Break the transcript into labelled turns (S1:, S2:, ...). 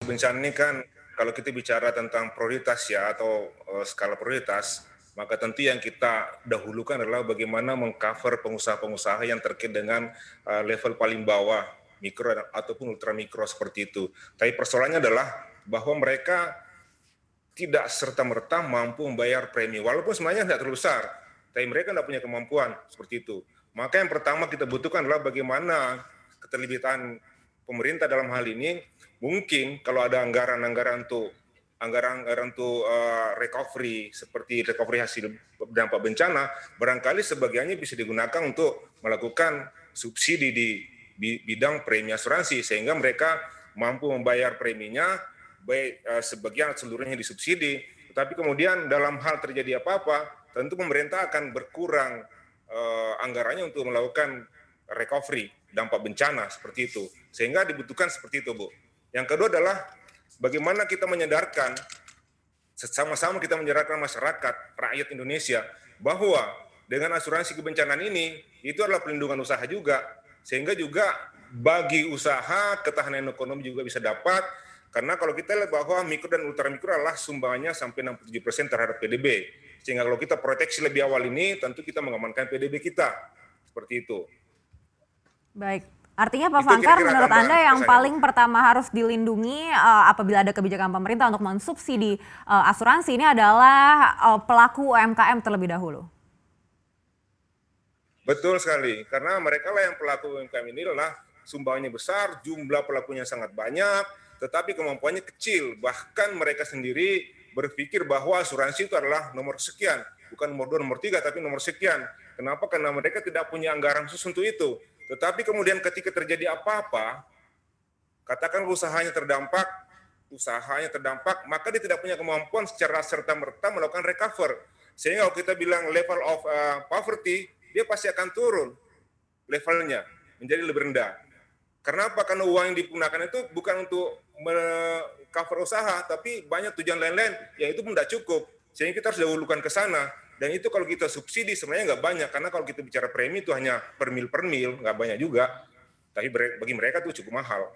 S1: bencana ini kan kalau kita bicara tentang prioritas ya atau skala prioritas, maka tentu yang kita dahulukan adalah bagaimana mengcover pengusaha-pengusaha yang terkait dengan level paling bawah, mikro ataupun ultramikro seperti itu. Tapi persoalannya adalah bahwa mereka tidak serta-merta mampu membayar premi, walaupun sebenarnya tidak terlalu besar, tapi mereka tidak punya kemampuan seperti itu. Maka yang pertama kita butuhkan adalah bagaimana keterlibatan pemerintah dalam hal ini. Mungkin kalau ada anggaran-anggaran untuk recovery seperti recovery hasil dampak bencana, barangkali sebagiannya bisa digunakan untuk melakukan subsidi di bidang premi asuransi sehingga mereka mampu membayar preminya, baik sebagian seluruhnya disubsidi. Tetapi kemudian dalam hal terjadi apa-apa, tentu pemerintah akan berkurang anggarannya untuk melakukan recovery dampak bencana seperti itu. Sehingga dibutuhkan seperti itu, Bu. Yang kedua adalah bagaimana kita menyadarkan, sama-sama kita menyadarkan masyarakat, rakyat Indonesia, bahwa dengan asuransi kebencanaan ini, itu adalah pelindungan usaha juga. Sehingga juga bagi usaha, ketahanan ekonomi juga bisa dapat, karena kalau kita lihat bahwa mikro dan ultramikro adalah sumbangannya sampai 67% terhadap PDB. Sehingga kalau kita proteksi lebih awal ini, tentu kita mengamankan PDB kita. Seperti itu.
S2: Baik, artinya Pak
S1: Itu
S2: Fangkar,
S1: kira-kira
S2: menurut
S1: tambahan
S2: Anda yang
S1: pesannya, Bu.
S2: paling pertama harus dilindungi apabila ada kebijakan pemerintah untuk mensubsidi asuransi ini adalah pelaku UMKM terlebih dahulu.
S1: Betul sekali, karena mereka lah yang pelaku UMKM ini adalah sumbangannya besar, jumlah pelakunya sangat banyak, tetapi kemampuannya kecil. Bahkan mereka sendiri berpikir bahwa asuransi itu adalah nomor sekian, bukan nomor 2, nomor 3, tapi nomor sekian. Kenapa? Karena mereka tidak punya anggaran khusus untuk itu. Tetapi kemudian ketika terjadi apa-apa, katakan usahanya terdampak, maka dia tidak punya kemampuan secara serta-merta melakukan recover. Sehingga kalau kita bilang level of poverty, dia pasti akan turun levelnya menjadi lebih rendah. Kenapa? Karena uang yang digunakan itu bukan untuk cover usaha, tapi banyak tujuan lain-lain yang itu pun tidak cukup. Sehingga kita harus dahulukan ke sana. Dan itu kalau kita subsidi sebenarnya nggak banyak, karena kalau kita bicara premi itu hanya per mil, nggak banyak juga. Tapi bagi mereka itu cukup mahal.